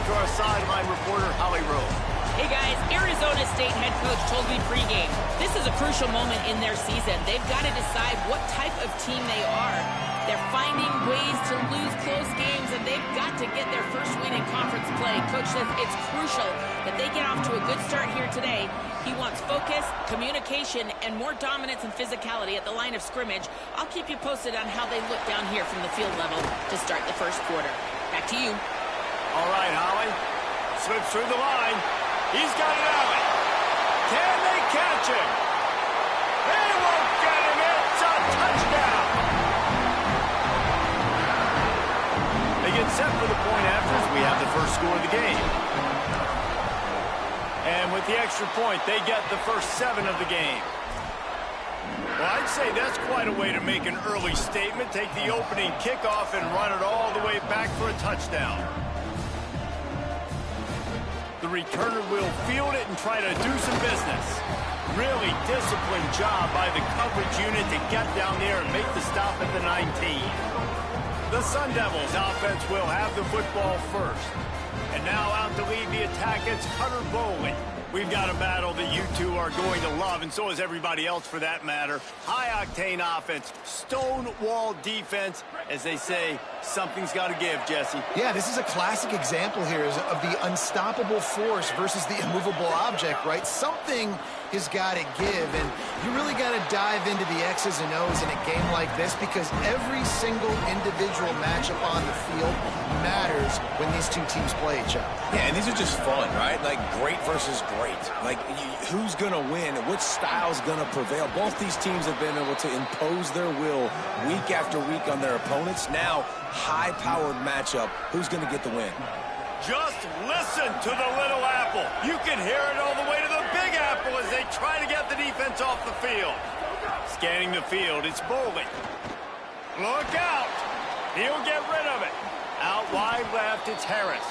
to our sideline reporter, Holly Rowe. Hey guys, Arizona State head coach told me pregame, this is a crucial moment in their season. They've got to decide what type of team they are. They're finding ways to lose close games, and they've got to get their first win in conference play. Coach says it's crucial that they get off to a good start here today. He wants focus, communication, and more dominance and physicality at the line of scrimmage. I'll keep you posted on how they look down here from the field level to start the first quarter. Back to you. All right, Holly. Slips through the line. He's got it out. Can they catch him? They won't get him. It's a touchdown. They get set for the point after as we have the first score of the game. And with the extra point, they get the first 7 of the game. Well, I'd say that's quite a way to make an early statement. Take the opening kickoff and run it all the way back for a touchdown. The returner will field it and try to do some business. Really disciplined job by the coverage unit to get down there and make the stop at the 19. The Sun Devils offense will have the football first. And now out to lead the attack, it's Hunter Bowling. We've got a battle that you two are going to love, and so is everybody else for that matter. High-octane offense, stone-wall defense. As they say, something's got to give, Jesse. Yeah, this is a classic example here of the unstoppable force versus the immovable object, right? Something has got to give, and you really got to dive into the X's and O's in a game like this because every single individual matchup on the field matters when these two teams play each other. Yeah, and these are just fun, right? Like great versus great. Like who's going to win and which style's going to prevail. Both these teams have been able to impose their will week after week on their opponents. Now, high-powered matchup. Who's going to get the win? Just listen to the little apple. You can hear it all the way to the big apple as they try to get the defense off the field. Scanning the field, it's Bowling. Look out. He'll get rid of it. Out wide left, it's Harris.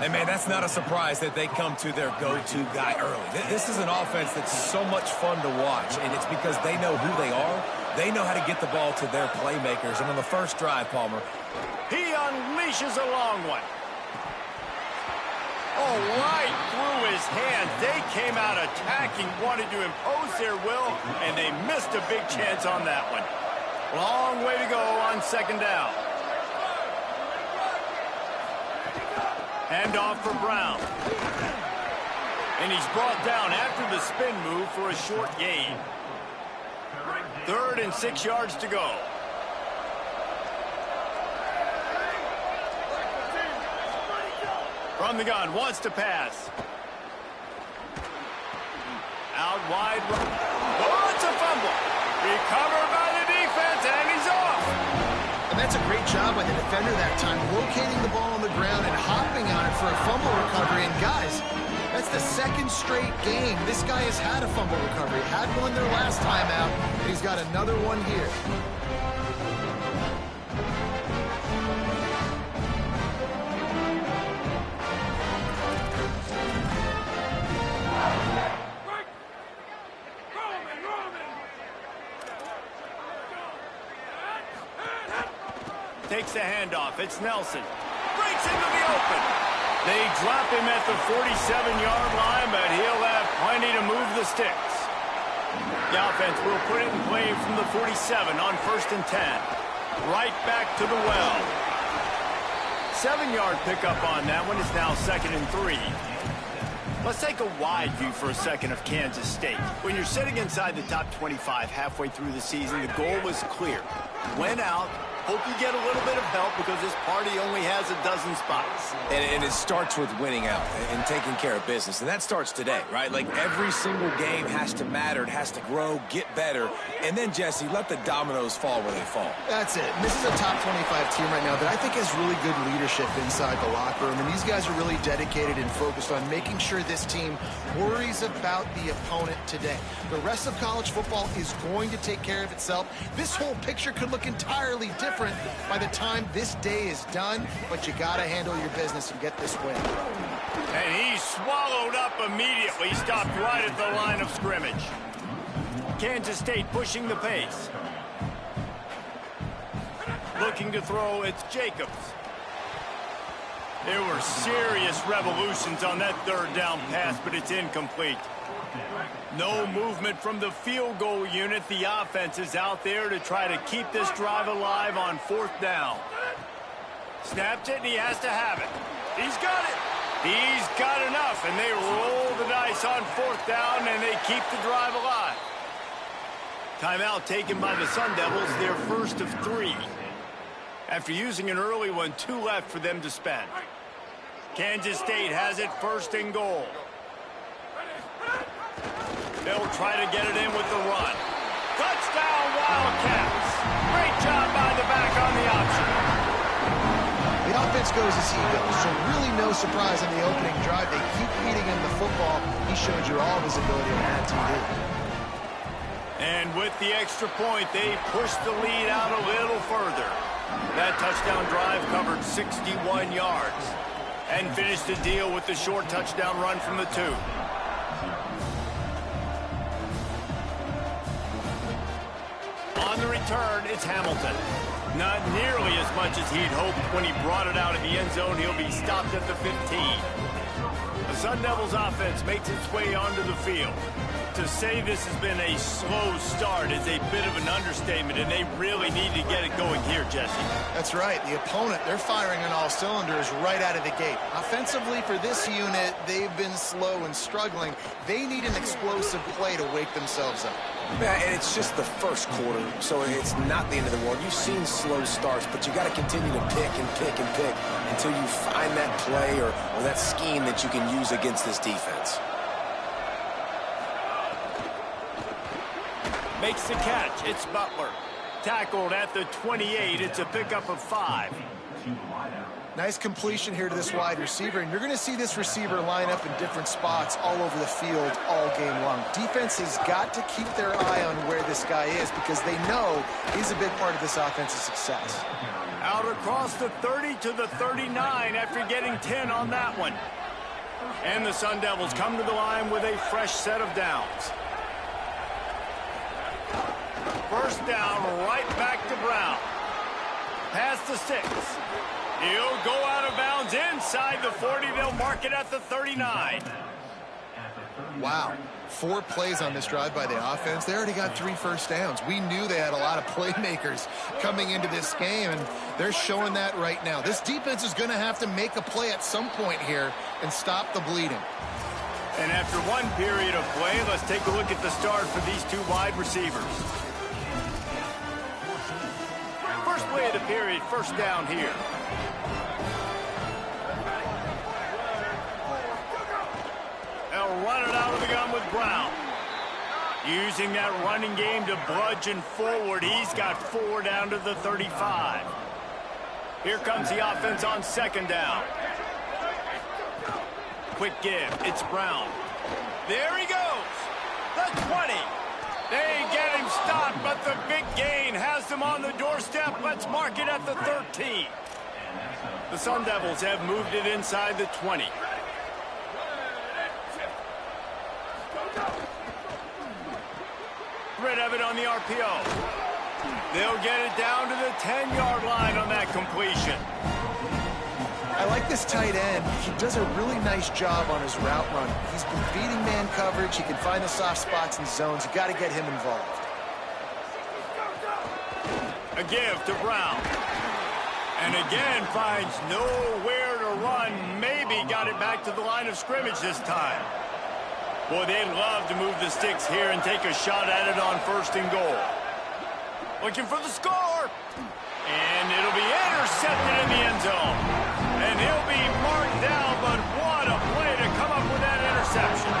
And, man, that's not a surprise that they come to their go-to guy early. This is an offense that's so much fun to watch, and it's because they know who they are. They know how to get the ball to their playmakers. And on the first drive, Palmer, he unleashes a long one. Oh, right through his hands. They came out attacking, wanted to impose their will, and they missed a big chance on that one. Long way to go on second down. Handoff for Brown. And he's brought down after the spin move for a short gain. 3rd and 6 yards to go. From the gun, wants to pass. Out wide. Oh, it's a fumble. Recovered by the defense, and he's off. And that's a great job by the defender that time, locating the ball on the ground and hopping on it for a fumble recovery. And guys, that's the 2nd straight game this guy has had a fumble recovery. Had one their last time out, and he's got another one here. Takes the handoff. It's Nelson. Breaks into the open. They drop him at the 47-yard line, but he'll have plenty to move the sticks. The offense will put it in play from the 47 on 1st and 10. Right back to the well. 7-yard pickup on that one. Is now 2nd and 3. Let's take a wide view for a second of Kansas State. When you're sitting inside the top 25 halfway through the season, the goal was clear. Went out. Hope you get a little bit of help because this party only has a dozen spots. And it starts with winning out and taking care of business. And that starts today, right? Like every single game has to matter. It has to grow, get better. And then, Jesse, let the dominoes fall where they fall. That's it. This is a top 25 team right now that I think has really good leadership inside the locker room. And these guys are really dedicated and focused on making sure this team worries about the opponent today. The rest of college football is going to take care of itself. This whole picture could look entirely different by the time this day is done, but you got to handle your business and get this win. And he swallowed up immediately, stopped right at the line of scrimmage. Kansas State pushing the pace. Looking to throw, it's Jacobs. There were serious revolutions on that third down pass, but it's incomplete. No movement from the field goal unit. The offense is out there to try to keep this drive alive on fourth down. Snapped it, and he has to have it. He's got it. He's got enough, and they roll the dice on fourth down, and they keep the drive alive. Timeout taken by the Sun Devils, their first of 3. After using an early one, 2 left for them to spend. Kansas State has it first and goal. They'll try to get it in with the run. Touchdown, Wildcats. Great job by the back on the option. The offense goes as he goes, so really no surprise on the opening drive. They keep feeding him the football. He showed you all of his ability on that TV. And with the extra point, they push the lead out a little further. That touchdown drive covered 61 yards and finished the deal with the short touchdown run from the 2. On the return, it's Hamilton. Not nearly as much as he'd hoped when he brought it out in the end zone. He'll be stopped at the 15. The Sun Devils offense makes its way onto the field. To say this has been a slow start is a bit of an understatement, and they really need to get it going here, Jesse. That's right. The opponent, they're firing on all cylinders right out of the gate. Offensively, for this unit, they've been slow and struggling. They need an explosive play to wake themselves up. Yeah, and it's just the first quarter, so it's not the end of the world. You've seen slow starts, but you got to continue to pick and pick and pick until you find that play or that scheme that you can use against this defense. Makes the catch. It's Butler. Tackled at the 28. It's a pickup of 5. Nice completion here to this wide receiver, and you're going to see this receiver line up in different spots all over the field all game long. Defense has got to keep their eye on where this guy is because they know he's a big part of this offensive success. Out across the 30 to the 39 after getting 10 on that one. And the Sun Devils come to the line with a fresh set of downs. First down, right back to Brown. Past the 6. He'll go out of bounds inside the 40. They'll mark it at the 39. Wow. 4 plays on this drive by the offense. They already got 3 first downs. We knew they had a lot of playmakers coming into this game, and they're showing that right now. This defense is going to have to make a play at some point here and stop the bleeding. And after one period of play, let's take a look at the start for these 2 wide receivers. First play of the period, first down here. They'll run it out of the gun with Brown. Using that running game to bludgeon forward. He's got 4 down to the 35. Here comes the offense on second down. Quick give. It's Brown. There he goes. The 20. They get him stopped, but the big gain has them on the doorstep. Let's mark it at the 13. The Sun Devils have moved it inside the 20. Rid of it on the RPO. They'll get it down to the 10-yard line on that completion. I like this tight end. He does a really nice job on his route run. He's been beating man coverage. He can find the soft spots and zones. You got to get him involved. A give to Brown. And again finds nowhere to run. Maybe got it back to the line of scrimmage this time. Boy, they'd love to move the sticks here and take a shot at it on first and goal. Looking for the score. And it'll be intercepted in the end zone. And he'll be marked down, but what a play to come up with that interception.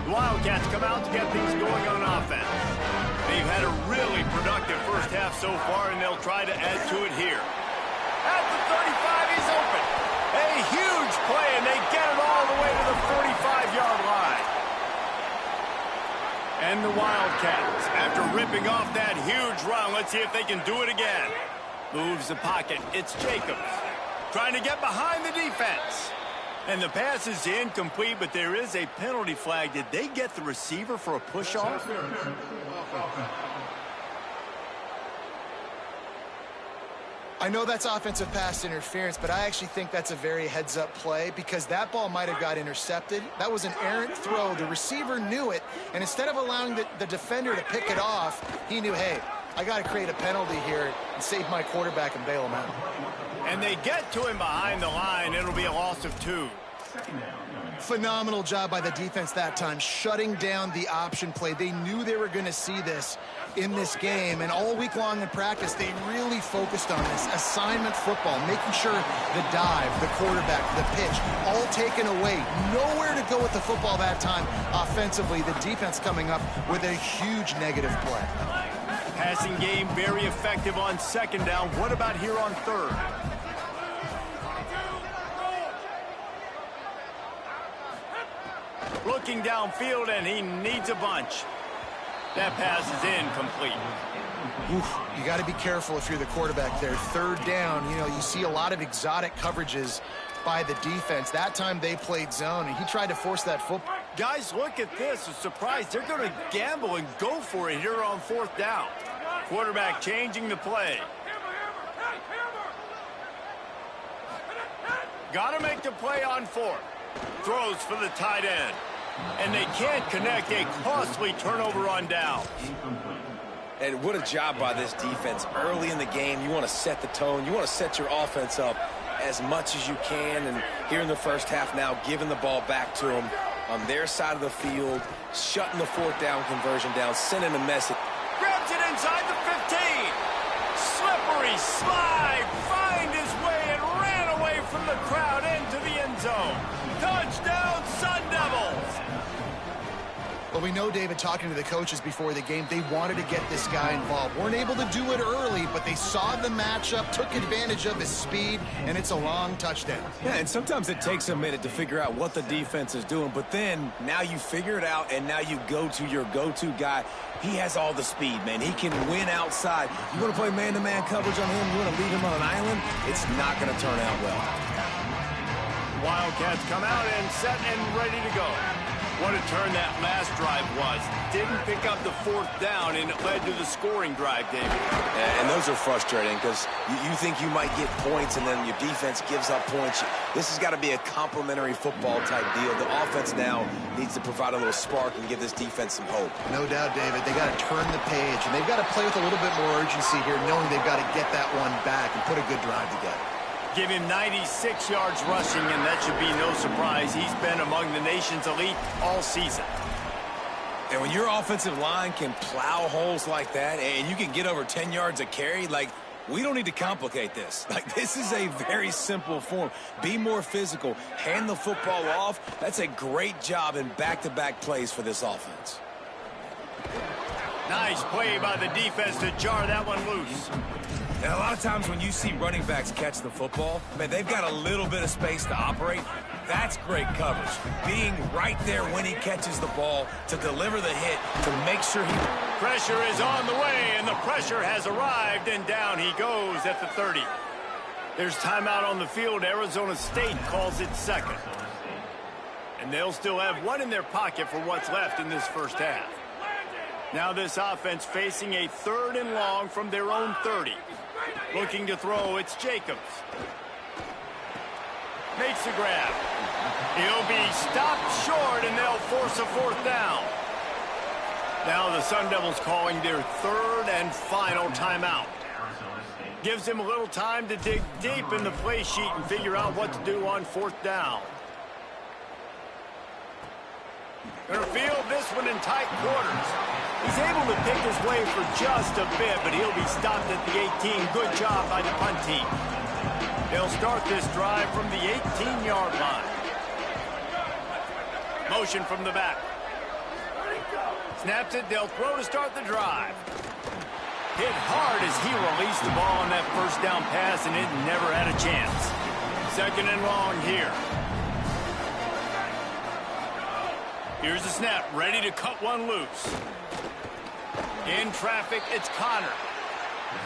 The Wildcats come out to get things going on offense. They've had a really productive first half so far, and they'll try to add to it here. At the 35, he's open. A huge play, and they get it all the way to the 45-yard line. And the Wildcats, after ripping off that huge run, let's see if they can do it again. Moves the pocket. It's Jacobs trying to get behind the defense. And the pass is incomplete, but there is a penalty flag. Did they get the receiver for a push-off? I know that's offensive pass interference, but I actually think that's a very heads-up play because that ball might have got intercepted. That was an errant throw. The receiver knew it, and instead of allowing the defender to pick it off, he knew, hey, I got to create a penalty here and save my quarterback and bail him out. And they get to him behind the line. It'll be a loss of 2. Phenomenal job by the defense that time, shutting down the option play. They knew they were going to see this in this game, and all week long in practice, they really focused on this assignment football, making sure the dive, the quarterback, the pitch, all taken away. Nowhere to go with the football that time offensively. The defense coming up with a huge negative play. Passing game very effective on 2nd down. What about here on 3rd? Looking downfield, and he needs a bunch. That pass is incomplete. Oof, you got to be careful if you're the quarterback there. 3rd down, you know, you see a lot of exotic coverages by the defense. That time they played zone, and he tried to force that football. Guys, look at this. A surprise. They're going to gamble and go for it here on 4th down. Quarterback changing the play. Got to make the play on 4th. Throws for the tight end. And they can't connect. A costly turnover on down. And what a job by this defense. Early in the game, you want to set the tone. You want to set your offense up as much as you can. And here in the first half now, giving the ball back to them on their side of the field, shutting the 4th down conversion down, sending a message. Grabs it inside the 15. Slippery slide. Find his way and ran away from the crowd into the end zone. Touchdown, Sun Devils. Well, we know, David, talking to the coaches before the game, they wanted to get this guy involved. Weren't able to do it early, but they saw the matchup, took advantage of his speed, and it's a long touchdown. Yeah, and sometimes it takes a minute to figure out what the defense is doing, but then now you figure it out, and now you go to your go-to guy. He has all the speed, man. He can win outside. You want to play man-to-man coverage on him? You want to leave him on an island? It's not going to turn out well. Wildcats come out and set and ready to go. What a turn that last drive was. Didn't pick up the 4th down, and it led to the scoring drive, David. And those are frustrating because you think you might get points, and then your defense gives up points. This has got to be a complementary football type deal. The offense now needs to provide a little spark and give this defense some hope. No doubt, David. They got to turn the page, and they've got to play with a little bit more urgency here, knowing they've got to get that one back and put a good drive together. Give him 96 yards rushing, and that should be no surprise. He's been among the nation's elite all season. And when your offensive line can plow holes like that, and you can get over 10 yards a carry, like, we don't need to complicate this. Like, this is a very simple form. Be more physical. Hand the football off. That's a great job in back-to-back plays for this offense. Nice play by the defense to jar that one loose. And a lot of times when you see running backs catch the football, man, they've got a little bit of space to operate. That's great coverage. Being right there when he catches the ball to deliver the hit, to make sure he... Pressure is on the way, and the pressure has arrived, and down he goes at the 30. There's timeout on the field. Arizona State calls it 2nd. And they'll still have one in their pocket for what's left in this first half. Now this offense facing a 3rd and long from their own 30. Looking to throw, it's Jacobs. Makes the grab. He'll be stopped short, and they'll force a 4th down. Now the Sun Devils calling their 3rd and final timeout. Gives him a little time to dig deep in the play sheet and figure out what to do on 4th down. Gonna field this one in tight quarters. He's able to pick his way for just a bit, but he'll be stopped at the 18. Good job by the punt team. They'll start this drive from the 18-yard line. Motion from the back. Snaps it, they'll throw to start the drive. Hit hard as he released the ball on that 1st down pass, and it never had a chance. 2nd and long here. Here's the snap, ready to cut one loose. In traffic, it's Connor.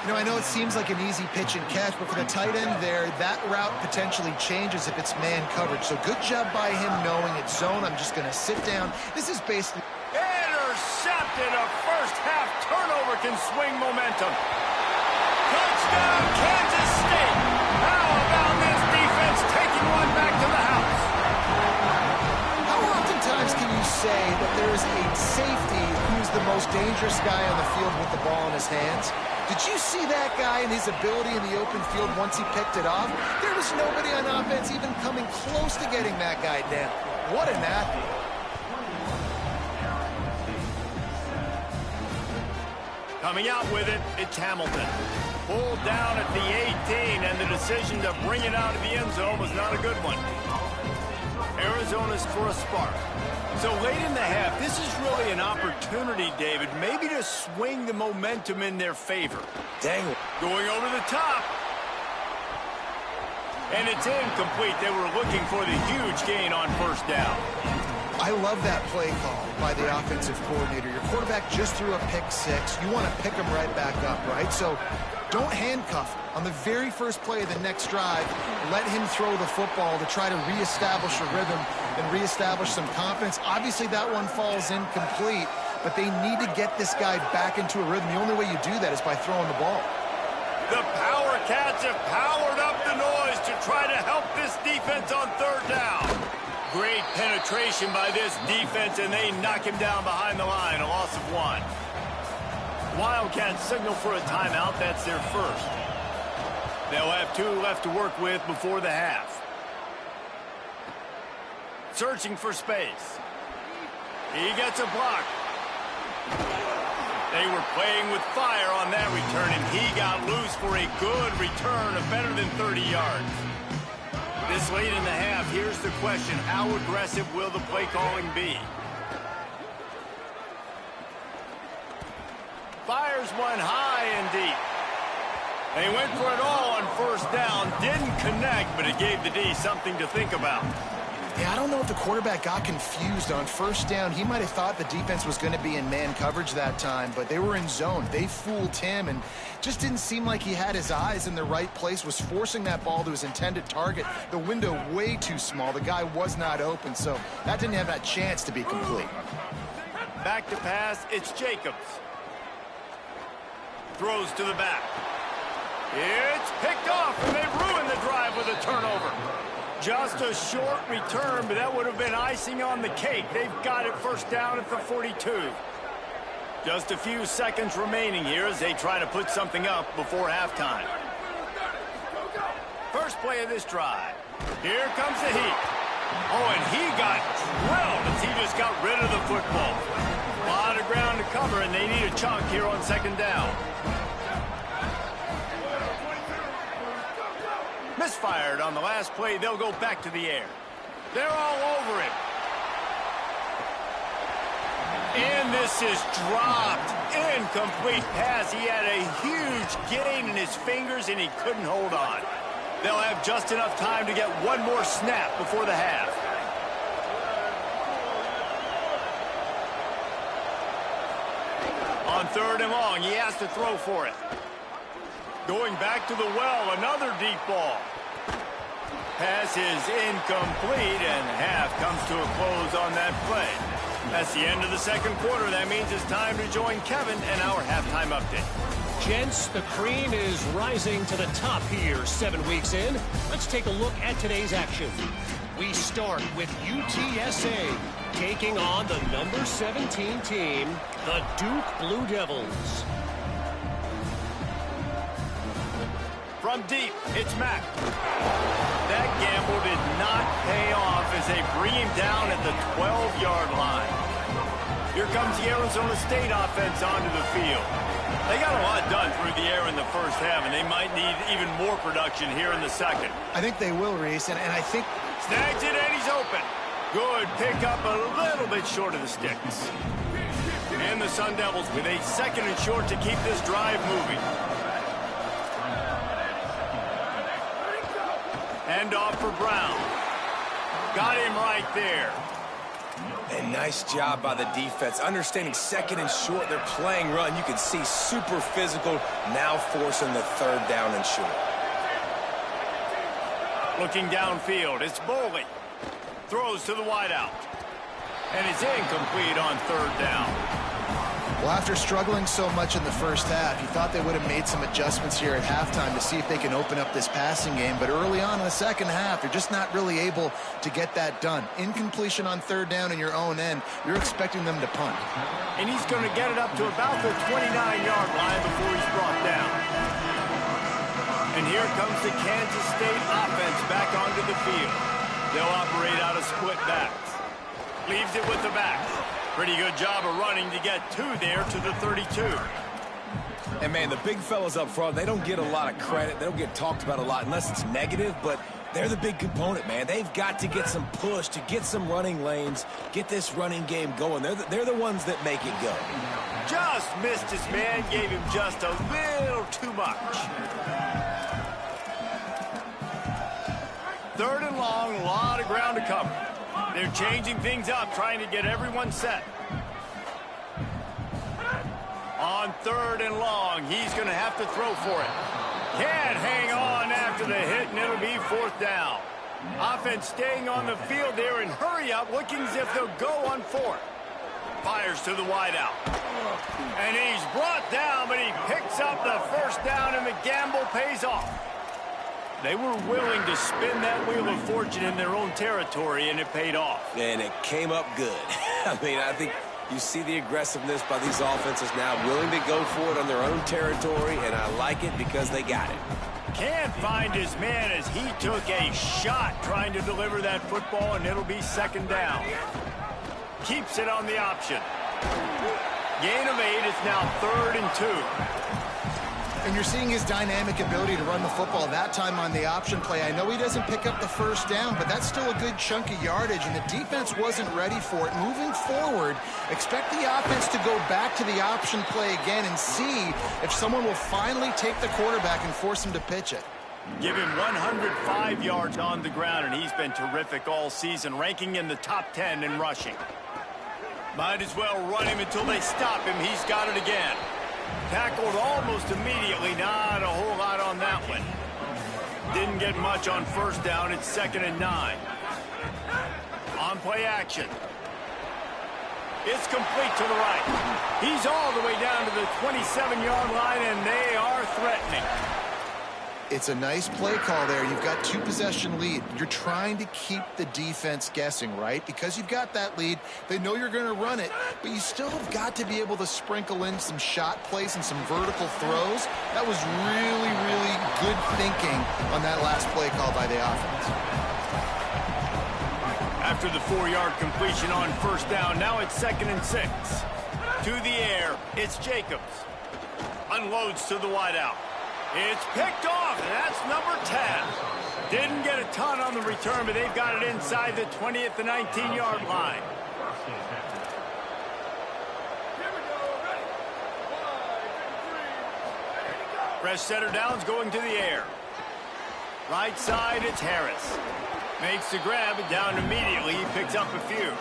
You know, I know it seems like an easy pitch and catch, but for the tight end there, that route potentially changes if it's man coverage. So good job by him knowing it's zone. I'm just going to sit down. This is basically... Intercepted. A first-half turnover can swing momentum. Touchdown, Kansas State. How about this defense taking one back to the house? How oftentimes can you say that there is a safety who's the most dangerous guy on the field with the ball in his hands? Did you see that guy and his ability in the open field once he picked it off? There was nobody on offense even coming close to getting that guy down. What an athlete. Coming out with it, it's Hamilton. Pulled down at the 18, and the decision to bring it out of the end zone was not a good one. Arizona's for a spark. So late in the half, this is really an opportunity, David, maybe to swing the momentum in their favor. Dang. Going over the top. And it's incomplete. They were looking for the huge gain on first down. I love that play call by the offensive coordinator. Your quarterback just threw a pick six. You want to pick him right back up, right? So don't handcuff him. On the very first play of the next drive, let him throw the football to try to reestablish a rhythm and reestablish some confidence. Obviously, that one falls incomplete, but they need to get this guy back into a rhythm. The only way you do that is by throwing the ball. The Power Cats have powered up the noise to try to help this defense on third down. Great penetration by this defense, and they knock him down behind the line, a loss of 1. Wildcats signal for a timeout. That's their first. They'll have 2 left to work with before the half. Searching for space. He gets a block. They were playing with fire on that return, and he got loose for a good return of better than 30 yards. This late in the half, here's the question. How aggressive will the play calling be? Fires one high and deep. They went for it all on first down. Didn't connect, but it gave the D something to think about. Yeah, I don't know if the quarterback got confused on first down. He might have thought the defense was going to be in man coverage that time, but they were in zone. They fooled him and just didn't seem like he had his eyes in the right place, was forcing that ball to his intended target. The window way too small. The guy was not open, so that didn't have that chance to be complete. Back to pass, it's Jacobs. Throws to the back. It's picked off, and they ruined the drive with a turnover. Just a short return, but that would have been icing on the cake. They've got it first down at the 42. Just a few seconds remaining here as they try to put something up before halftime. First play of this drive. Here comes the heat. Oh, and he got drilled as he just got rid of the football. A lot of ground to cover, and they need a chunk here on second down. Misfired on the last play. They'll go back to the air. They're all over him. And this is dropped. Incomplete pass. He had a huge gain in his fingers, and he couldn't hold on. They'll have just enough time to get one more snap before the half. On third and long, he has to throw for it. Going back to the well, another deep ball. Pass is incomplete, and half comes to a close on that play. That's the end of the second quarter. That means it's time to join Kevin and our halftime update. Gents, the cream is rising to the top here 7 weeks in. Let's take a look at today's action. We start with UTSA taking on the number 17 team, the Duke Blue Devils. From deep, it's Mack. That gamble did not pay off as they bring him down at the 12-yard line. Here comes the Arizona State offense onto the field. They got a lot done through the air in the first half, and they might need even more production here in the second. I think they will, Reese, and I think... Snags it, and he's open. Good pick up, a little bit short of the sticks. And the Sun Devils with a second and short to keep this drive moving. Hand off for Brown. Got him right there. And nice job by the defense. Understanding second and short, they're playing run. You can see super physical, now forcing the third down and short. Looking downfield, it's Boley. Throws to the wideout. And it's incomplete on third down. Well, after struggling so much in the first half, you thought they would have made some adjustments here at halftime to see if they can open up this passing game. But early on in the second half, they're just not really able to get that done. Incompletion on third down in your own end, you're expecting them to punt. And he's going to get it up to about the 29-yard line before he's brought down. And here comes the Kansas State offense back onto the field. They'll operate out of split backs. Leaves it with the back. Pretty good job of running to get two there to the 32. And, man, the big fellas up front, they don't get a lot of credit. They don't get talked about a lot unless it's negative, but they're the big component, man. They've got to get some push, to get some running lanes, get this running game going. They're the ones that make it go. Just missed his man, gave him just a little too much. Third and long, a lot of ground to cover. They're changing things up, trying to get everyone set. On third and long, he's going to have to throw for it. Can't hang on after the hit, and it'll be fourth down. Offense staying on the field there and hurry up, looking as if they'll go on fourth. Fires to the wideout. And he's brought down, but he picks up the first down, and the gamble pays off. They were willing to spin that wheel of fortune in their own territory, and it paid off. And it came up good. I mean, I think you see the aggressiveness by these offenses now, willing to go for it on their own territory, and I like it because they got it. Can't find his man as he took a shot trying to deliver that football, and it'll be second down. Keeps it on the option. Gain of 8, it's now 3rd and 2. And you're seeing his dynamic ability to run the football that time on the option play. I know he doesn't pick up the first down, but that's still a good chunk of yardage, and the defense wasn't ready for it. Moving forward, expect the offense to go back to the option play again and see if someone will finally take the quarterback and force him to pitch it. Give him 105 yards on the ground, and he's been terrific all season, ranking in the top 10 in rushing. Might as well run him until they stop him. He's got it again. Tackled almost immediately. Not a whole lot on that one. Didn't get much on first down. It's 2nd and 9. On play action. It's complete to the right. He's all the way down to the 27-yard line, and they are threatening. It's a nice play call there. You've got 2-possession lead. You're trying to keep the defense guessing, right? Because you've got that lead, they know you're going to run it, but you still have got to be able to sprinkle in some shot plays and some vertical throws. That was really, really good thinking on that last play call by the offense. After the 4-yard completion on first down, now it's 2nd and 6. To the air, it's Jacobs. Unloads to the wideout. It's picked off, and that's number 10. Didn't get a ton on the return, but they've got it inside the 20 at the 19-yard line. Fresh setter downs going to the air. Right side, it's Harris. Makes the grab, and down immediately. He picks up a few.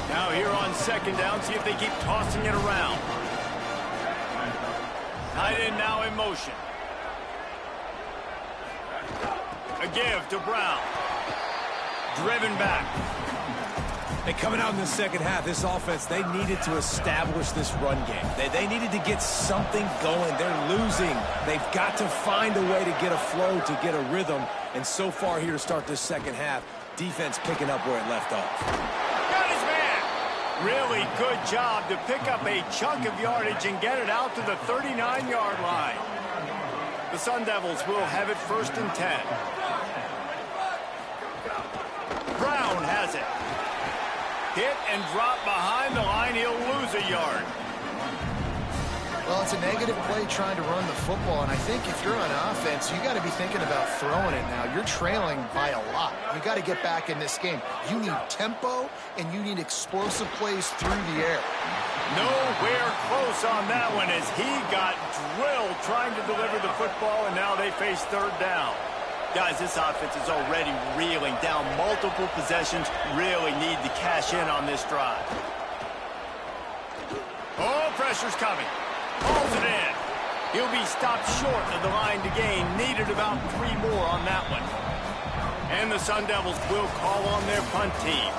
Now here on 2nd down, see if they keep tossing it around. Tight end now in motion. A give to Brown. Driven back. And coming out in the second half, this offense, they needed to establish this run game. They needed to get something going. They're losing. They've got to find a way to get a flow, to get a rhythm. And so far here to start this second half, defense picking up where it left off. Got his man. Really good job to pick up a chunk of yardage and get it out to the 39-yard line. The Sun Devils will have it 1st and 10. Brown has it. Hit and drop behind the line. He'll lose a yard. Well, it's a negative play trying to run the football, and I think if you're on offense, you got to be thinking about throwing it now. You're trailing by a lot. You got to get back in this game. You need tempo, and you need explosive plays through the air. Nowhere close on that one as he got drilled trying to deliver the football, and now they face 3rd down. Guys, this offense is already reeling down multiple possessions. Really need to cash in on this drive. Oh, pressure's coming. Pulls it in. He'll be stopped short of the line to gain. Needed about 3 more on that one. And the Sun Devils will call on their punt team.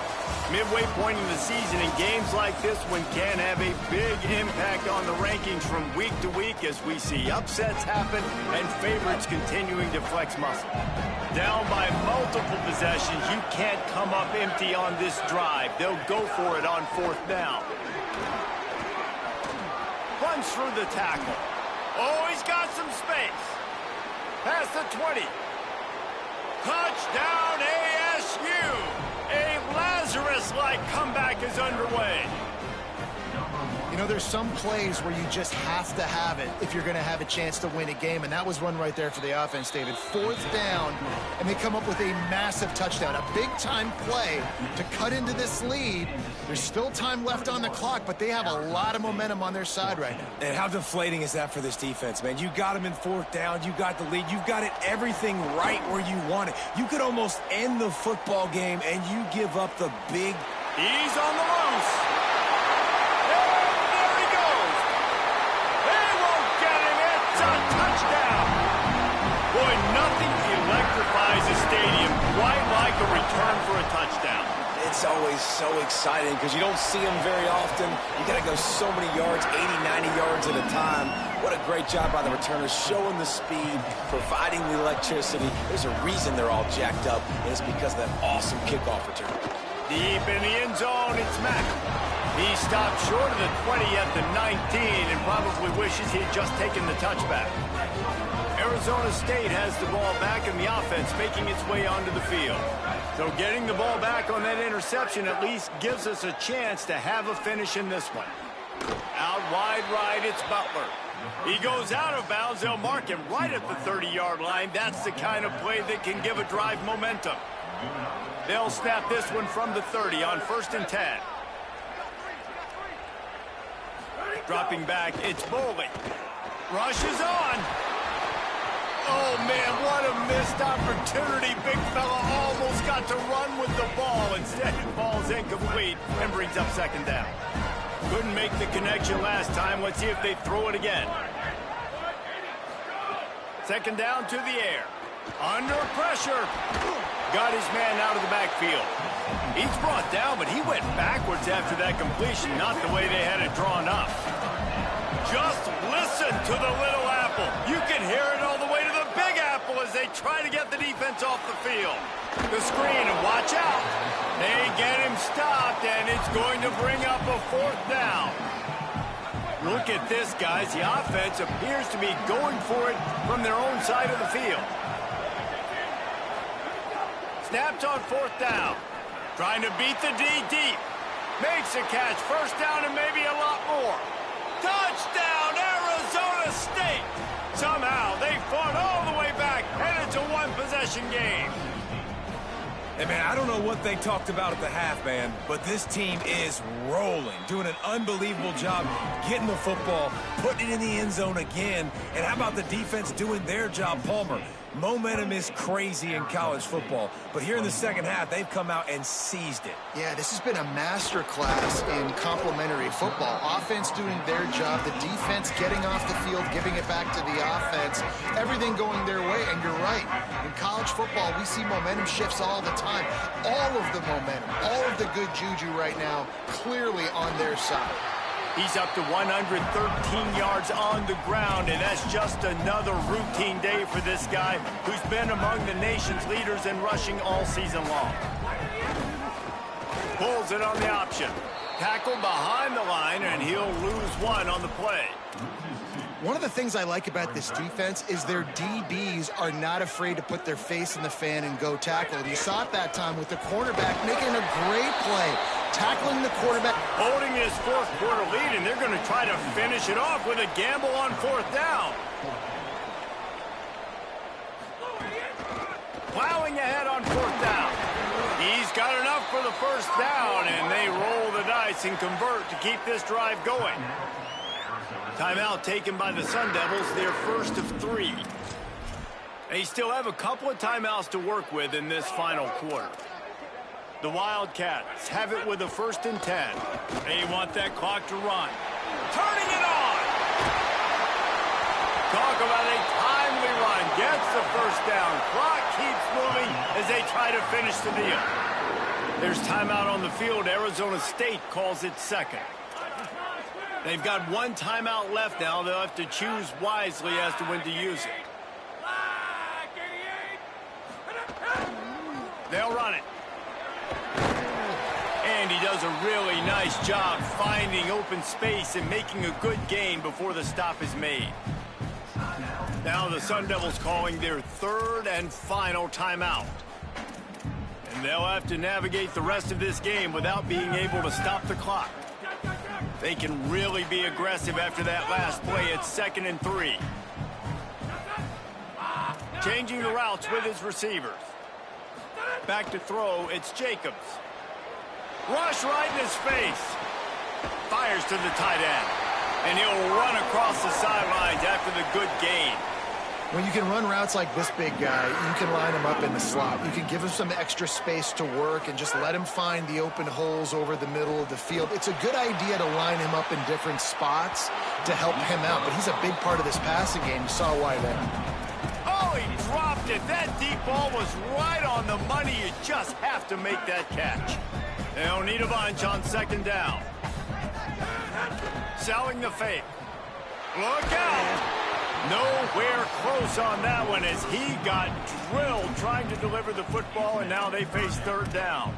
Midway point in the season, in games like this one can have a big impact on the rankings from week to week as we see upsets happen and favorites continuing to flex muscle. Down by multiple possessions, you can't come up empty on this drive. They'll go for it on 4th down. Runs through the tackle. Oh, he's got some space. Past the 20. Touchdown ASU! A Lazarus-like comeback is underway. You know, there's some plays where you just have to have it if you're going to have a chance to win a game, and that was one right there for the offense, David. 4th down, and they come up with a massive touchdown, a big-time play to cut into this lead. There's still time left on the clock, but they have a lot of momentum on their side right now. And how deflating is that for this defense, man? You got them in 4th down. You got the lead. You've got it everything right where you want it. You could almost end the football game, and you give up the big... He's on the loose. Boy, nothing electrifies a stadium quite like a return for a touchdown. It's always so exciting because you don't see them very often. You got to go so many yards, 80, 90 yards at a time. What a great job by the returners, showing the speed, providing the electricity. There's a reason they're all jacked up, and it's because of that awesome kickoff return. Deep in the end zone, it's Mack. He stopped short of the 20 at the 19 and probably wishes he had just taken the touchback. Arizona State has the ball back in the offense, making its way onto the field. So getting the ball back on that interception at least gives us a chance to have a finish in this one. Out wide right, it's Butler. He goes out of bounds. They'll mark him right at the 30-yard line. That's the kind of play that can give a drive momentum. They'll snap this one from the 30 on 1st and 10. Dropping back, it's Boley. Rushes on. Oh, man, what a missed opportunity. Big fella almost got to run with the ball. Instead, it falls incomplete and brings up 2nd down. Couldn't make the connection last time. Let's see if they throw it again. 2nd down to the air. Under pressure. Got his man out of the backfield. He's brought down, but he went backwards after that completion, not the way they had it drawn up. Just listen to the little apple. You can hear it all the way to the big apple as they try to get the defense off the field. The screen, and watch out. They get him stopped, and it's going to bring up a 4th down. Look at this, guys. The offense appears to be going for it from their own side of the field. Snapped on 4th down. Trying to beat the D deep. Makes a catch. 1st down and maybe a lot more. Touchdown, Arizona State! Somehow they fought all the way back, and it's a 1-possession game. Hey, man, I don't know what they talked about at the half, man, but this team is rolling, doing an unbelievable job getting the football, putting it in the end zone again. And how about the defense doing their job, Palmer? Momentum is crazy in college football, but here in the 2nd half, they've come out and seized it. Yeah, this has been a master class in complementary football. Offense doing their job, the defense getting off the field, giving it back to the offense, everything going their way. And you're right, in college football, we see momentum shifts all the time. All of the momentum, all of the good juju right now, clearly on their side. He's up to 113 yards on the ground, and that's just another routine day for this guy who's been among the nation's leaders in rushing all season long. Pulls it on the option. Tackled behind the line, and he'll lose 1 on the play. One of the things I like about this defense is their DBs are not afraid to put their face in the fan and go tackle. You saw it that time with the cornerback making a great play, tackling the quarterback. Holding his 4th quarter lead, and they're going to try to finish it off with a gamble on 4th down. Plowing ahead on 4th down. He's got enough for the 1st down, and they roll the dice and convert to keep this drive going. Timeout taken by the Sun Devils, their 1st of 3. They still have a couple of timeouts to work with in this final quarter. The Wildcats have it with a 1st and 10. They want that clock to run. Turning it on! Talk about a timely run. Gets the 1st down. Clock keeps moving as they try to finish the deal. There's timeout on the field. Arizona State calls it 2nd. They've got 1 timeout left now. They'll have to choose wisely as to when to use it. They'll run it. And he does a really nice job finding open space and making a good gain before the stop is made. Now the Sun Devils calling their 3rd and final timeout. And they'll have to navigate the rest of this game without being able to stop the clock. They can really be aggressive after that last play. It's 2nd and 3. Changing the routes with his receivers. Back to throw, it's Jacobs. Rush right in his face. Fires to the tight end. And he'll run across the sidelines after the good gain. When you can run routes like this big guy, you can line him up in the slot. You can give him some extra space to work and just let him find the open holes over the middle of the field. It's a good idea to line him up in different spots to help him out, but he's a big part of this passing game. You saw why there. Oh, he dropped it. That deep ball was right on the money. You just have to make that catch. They don't need a bunch on 2nd down. Selling the fake. Look out! Nowhere close on that one as he got drilled trying to deliver the football, and now they face 3rd down.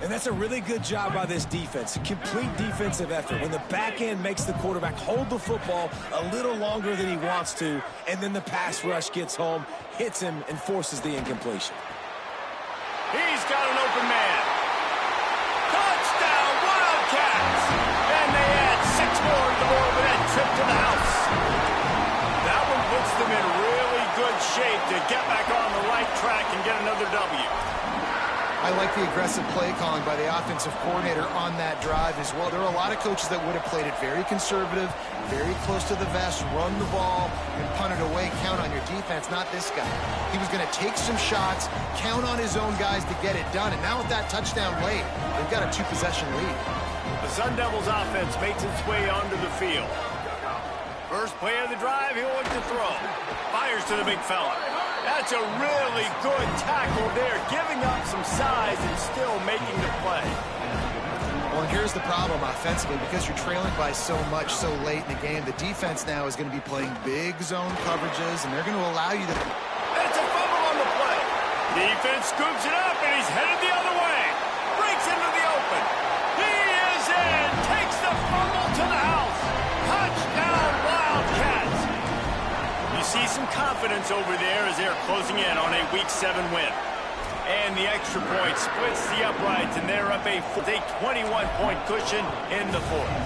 And that's a really good job by this defense. A complete defensive effort. When the back end makes the quarterback hold the football a little longer than he wants to, and then the pass rush gets home, hits him, and forces the incompletion. He's got an open man. Touchdown, Wildcats! And they add 6 more to the board with that trip to the house. That one puts them in really good shape to get back on the right track and get another W. I like the aggressive play calling by the offensive coordinator on that drive as well. There are a lot of coaches that would have played it very conservative, very close to the vest, run the ball, and punt it away, count on your defense, not this guy. He was going to take some shots, count on his own guys to get it done, and now with that touchdown late, they've got a 2-possession lead. The Sun Devils offense makes its way onto the field. First play of the drive, he'll look to throw. Fires to the big fella. That's a really good tackle there, giving up some size and still making the play. Well, and here's the problem offensively. Because you're trailing by so much so late in the game, the defense now is going to be playing big zone coverages, and they're going to allow you to... That's a fumble on the play. Defense scoops it up, and he's headed the other way. Breaks into the open. He is in. Takes the fumble to the house. Touchdown, Wildcats. You see some confidence over there as they're closing in on a Week 7 win. And the extra point splits the uprights, and they're up a 21-point cushion in the 4th.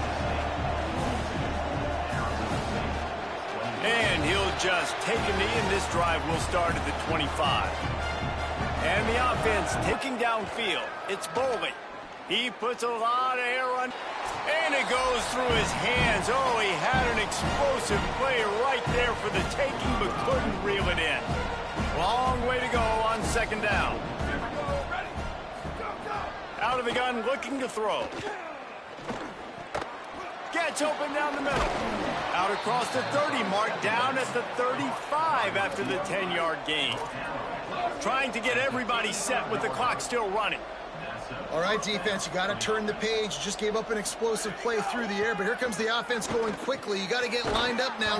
And he'll just take a knee, and this drive will start at the 25. And the offense taking downfield. It's Boley. He puts a lot of air on. And it goes through his hands. Oh, he had an explosive play right there for the taking, but couldn't reel it in. Long way to go on 2nd down. Out of the gun, looking to throw. Gets open down the middle. Out across the 30 mark, down at the 35 after the 10-yard gain. Trying to get everybody set with the clock still running. All right, defense, you got to turn the page. You just gave up an explosive play through the air, but here comes the offense going quickly. You got to get lined up now.